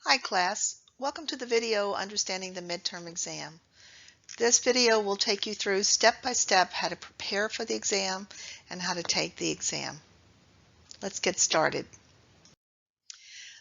Hi class, welcome to the video Understanding the Midterm Exam. This video will take you through step by step how to prepare for the exam and how to take the exam. Let's get started.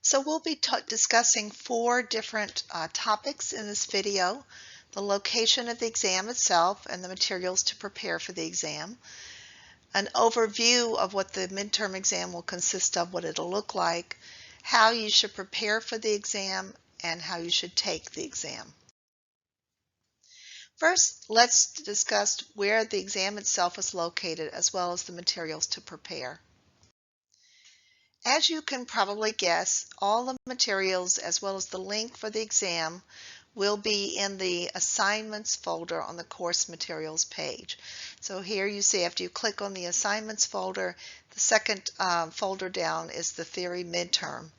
So we'll be discussing four different topics in this video: the location of the exam itself and the materials to prepare for the exam, an overview of what the midterm exam will consist of, what it'll look like, how you should prepare for the exam, and how you should take the exam. First, let's discuss where the exam itself is located as well as the materials to prepare. As you can probably guess, all the materials as well as the link for the exam will be in the assignments folder on the course materials page. So here you see after you click on the assignments folder, the second folder down is the theory midterm.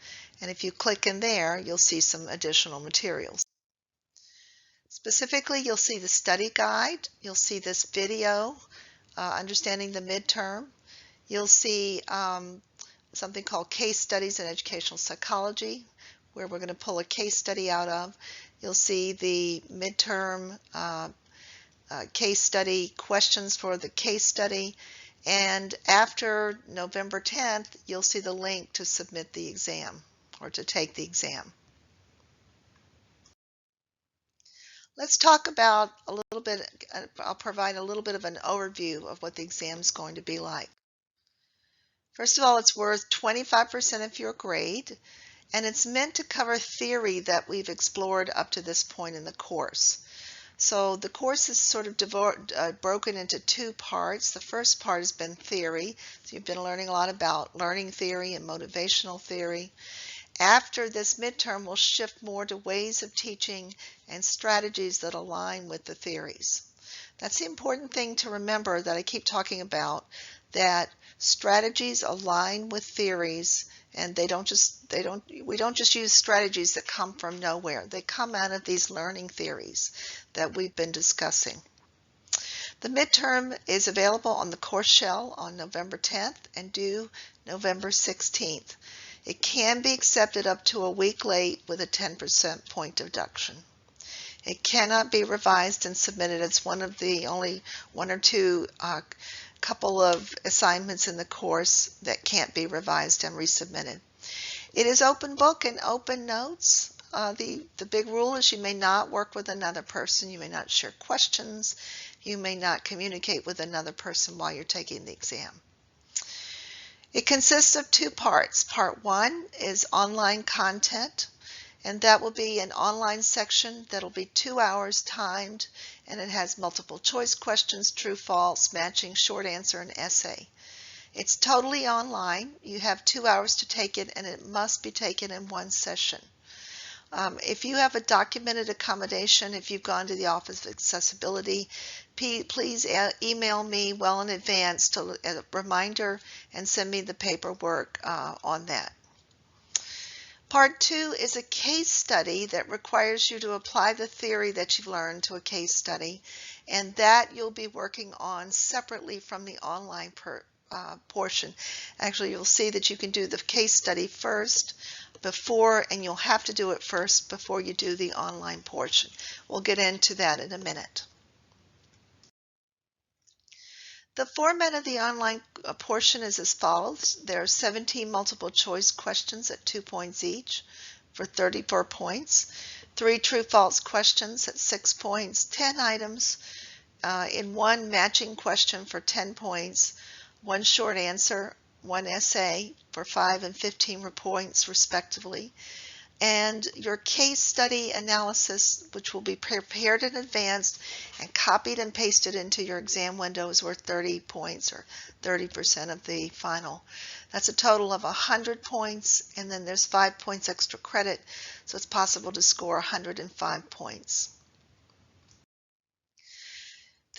And if you click in there, you'll see some additional materials. Specifically, you'll see the study guide, you'll see this video, Understanding the Midterm. You'll see something called Case Studies in Educational Psychology, where we're going to pull a case study out of. You'll see the midterm case study questions for the case study. And after November 10th, you'll see the link to submit the exam or to take the exam. Let's talk about a little bit, I'll provide a little bit of an overview of what the exam is going to be like. First of all, it's worth 25% of your grade, and it's meant to cover theory that we've explored up to this point in the course. So the course is sort of broken into two parts. The first part has been theory. So you've been learning a lot about learning theory and motivational theory. After this midterm, we'll shift more to ways of teaching and strategies that align with the theories. That's the important thing to remember that I keep talking about, that strategies align with theories, and we don't just use strategies that come from nowhere. They come out of these learning theories that we've been discussing. The midterm is available on the course shell on November 10th and due November 16th. It can be accepted up to a week late with a 10% point deduction. It cannot be revised and submitted. It's one of the only one or two couple of assignments in the course that can't be revised and resubmitted. It is open book and open notes. The big rule is you may not work with another person. You may not share questions. You may not communicate with another person while you're taking the exam. It consists of two parts. Part one is online content, and that will be an online section that'll be 2 hours timed, and it has multiple choice questions, true, false, matching, short answer, and essay. It's totally online. You have 2 hours to take it, and it must be taken in one session. If you have a documented accommodation, if you've gone to the Office of Accessibility, please email me well in advance to a reminder and send me the paperwork on that. Part two is a case study that requires you to apply the theory that you've learned to a case study, and that you'll be working on separately from the online portion. Actually, you'll see that you can do the case study first and you'll have to do it first before you do the online portion. We'll get into that in a minute. The format of the online portion is as follows. There are 17 multiple choice questions at 2 points each for 34 points, 3 true-false questions at 6 points, 10 items in one matching question for 10 points, 1 short answer, 1 essay for 5 and 15 points respectively, and your case study analysis, which will be prepared in advance and copied and pasted into your exam window, is worth 30 points or 30% of the final. That's a total of 100 points, and then there's 5 points extra credit, so it's possible to score 105 points.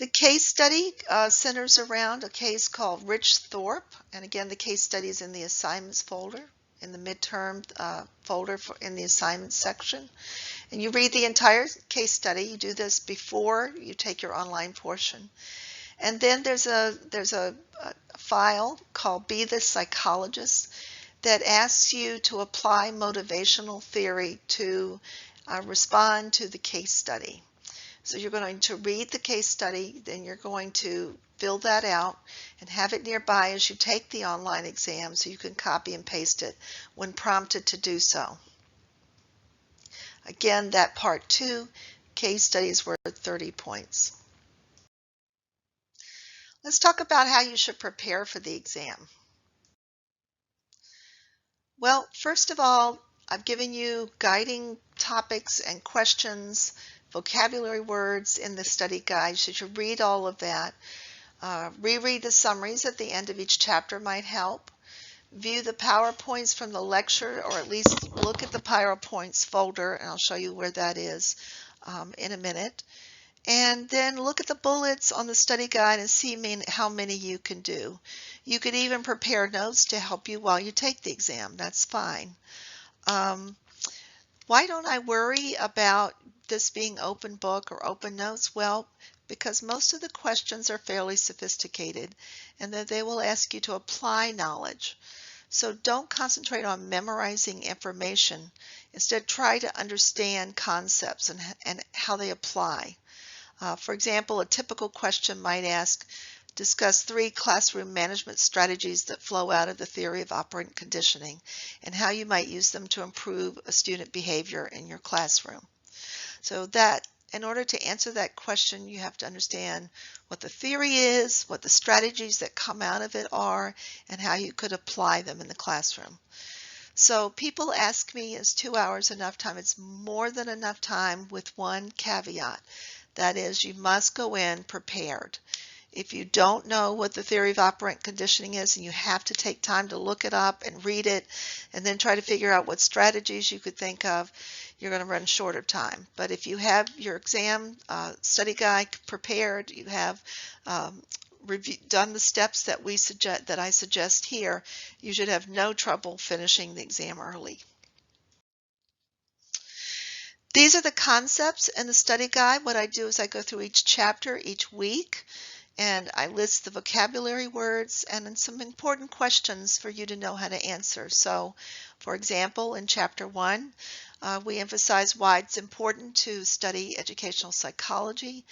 The case study centers around a case called Rich Thorpe, and again the case study is in the assignments folder, in the midterm folder in the assignments section. And you read the entire case study. You do this before you take your online portion. And then there's a file called Be the Psychologist. that asks you to apply motivational theory to respond to the case study. So you're going to read the case study, then you're going to fill that out and have it nearby as you take the online exam so you can copy and paste it when prompted to do so. Again, that part 2, case study is worth 30 points. Let's talk about how you should prepare for the exam. Well, first of all, I've given you guiding topics and questions, vocabulary words in the study guide. So you should read all of that. Reread the summaries at the end of each chapter might help. View the PowerPoints from the lecture, or at least look at the PowerPoints folder, and I'll show you where that is in a minute. And then look at the bullets on the study guide and see how many you can do. You could even prepare notes to help you while you take the exam. That's fine. Why don't I worry about this being open book or open notes? Well, because most of the questions are fairly sophisticated and that they will ask you to apply knowledge. So don't concentrate on memorizing information. Instead, try to understand concepts and how they apply. For example, a typical question might ask, discuss 3 classroom management strategies that flow out of the theory of operant conditioning and how you might use them to improve a student behavior in your classroom. So that, in order to answer that question, you have to understand what the theory is, what the strategies that come out of it are, and how you could apply them in the classroom. So people ask me, is 2 hours enough time? It's more than enough time with one caveat. That is, you must go in prepared. If you don't know what the theory of operant conditioning is and you have to take time to look it up and read it and then try to figure out what strategies you could think of, you're going to run short of time. But if you have your exam study guide prepared, you have done the steps that I suggest here, you should have no trouble finishing the exam early. These are the concepts in the study guide. What I do is I go through each chapter each week and I list the vocabulary words and then some important questions for you to know how to answer. So, for example, in chapter 1, we emphasize why it's important to study educational psychology.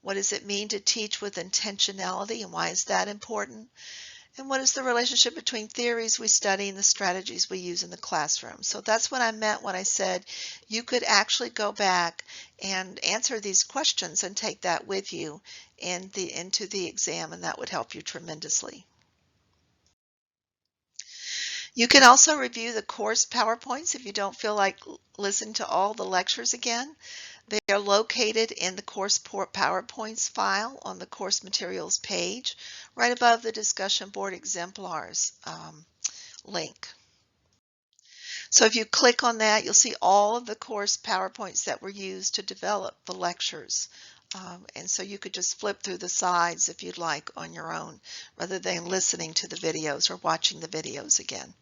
What does it mean to teach with intentionality and why is that important? And what is the relationship between theories we study and the strategies we use in the classroom? So that's what I meant when I said you could actually go back and answer these questions and take that with you into the exam, and that would help you tremendously. You can also review the course PowerPoints if you don't feel like listening to all the lectures again. They are located in the course PowerPoints file on the course materials page, right above the discussion board exemplars link. So if you click on that, you'll see all of the course PowerPoints that were used to develop the lectures. And so you could just flip through the sides if you'd like on your own, rather than listening to the videos or watching the videos again.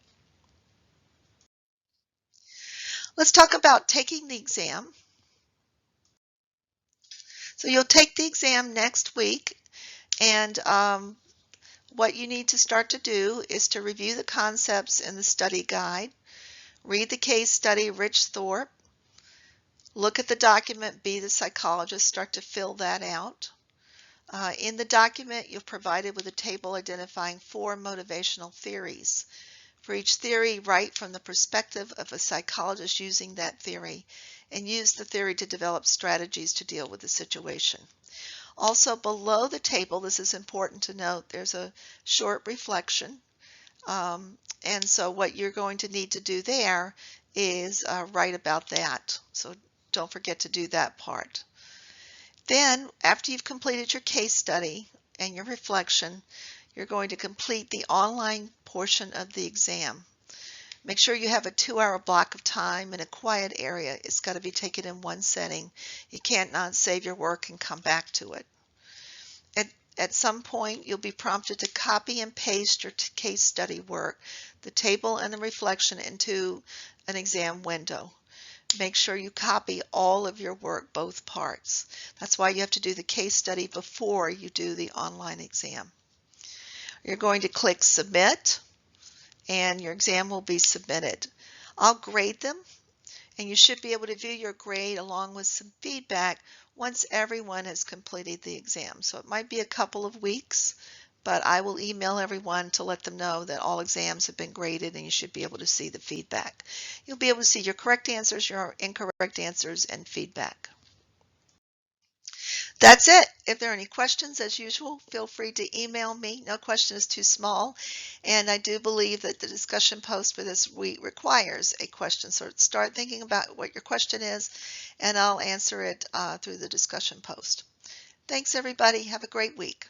Let's talk about taking the exam. So you'll take the exam next week, and what you need to start to do is to review the concepts in the study guide, read the case study, Rich Thorpe, look at the document, Be the Psychologist, start to fill that out. In the document, you're provided with a table identifying 4 motivational theories. For each theory, write from the perspective of a psychologist using that theory, and use the theory to develop strategies to deal with the situation. Also below the table, this is important to note, there's a short reflection. And so what you're going to need to do there is write about that. So don't forget to do that part. Then, after you've completed your case study and your reflection, you're going to complete the online portion of the exam. Make sure you have a 2-hour block of time in a quiet area. It's got to be taken in one setting. You can't not save your work and come back to it. At some point, you'll be prompted to copy and paste your case study work, the table and the reflection, into an exam window. Make sure you copy all of your work, both parts. That's why you have to do the case study before you do the online exam. You're going to click Submit, and your exam will be submitted. I'll grade them, and you should be able to view your grade along with some feedback once everyone has completed the exam. So it might be a couple of weeks, but I will email everyone to let them know that all exams have been graded and you should be able to see the feedback. You'll be able to see your correct answers, your incorrect answers, and feedback. That's it. If there are any questions, as usual, feel free to email me. No question is too small. And I do believe that the discussion post for this week requires a question. So start thinking about what your question is, and I'll answer it through the discussion post. Thanks, everybody. Have a great week.